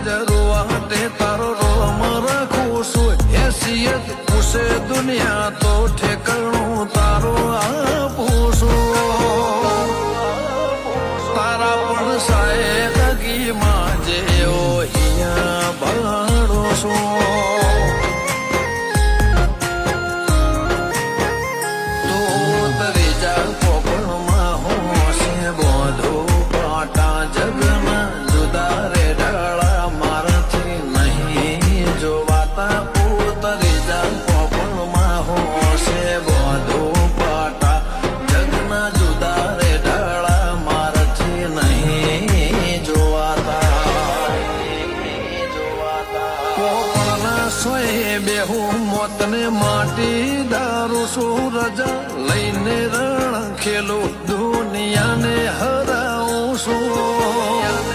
જ રોવાટે તારો રોમ રાખું છું હેસિયત પૂછે દુનિયા તો ઠેકાણું તારો આપું છું તારા પણ સાહેબ ગીમાં જેવો અહીંયા ભાડો છું બેહું મોતને માટી દારૂ સૂરજ લઈને રણ ખેલું દુનિયાને હરાવું છું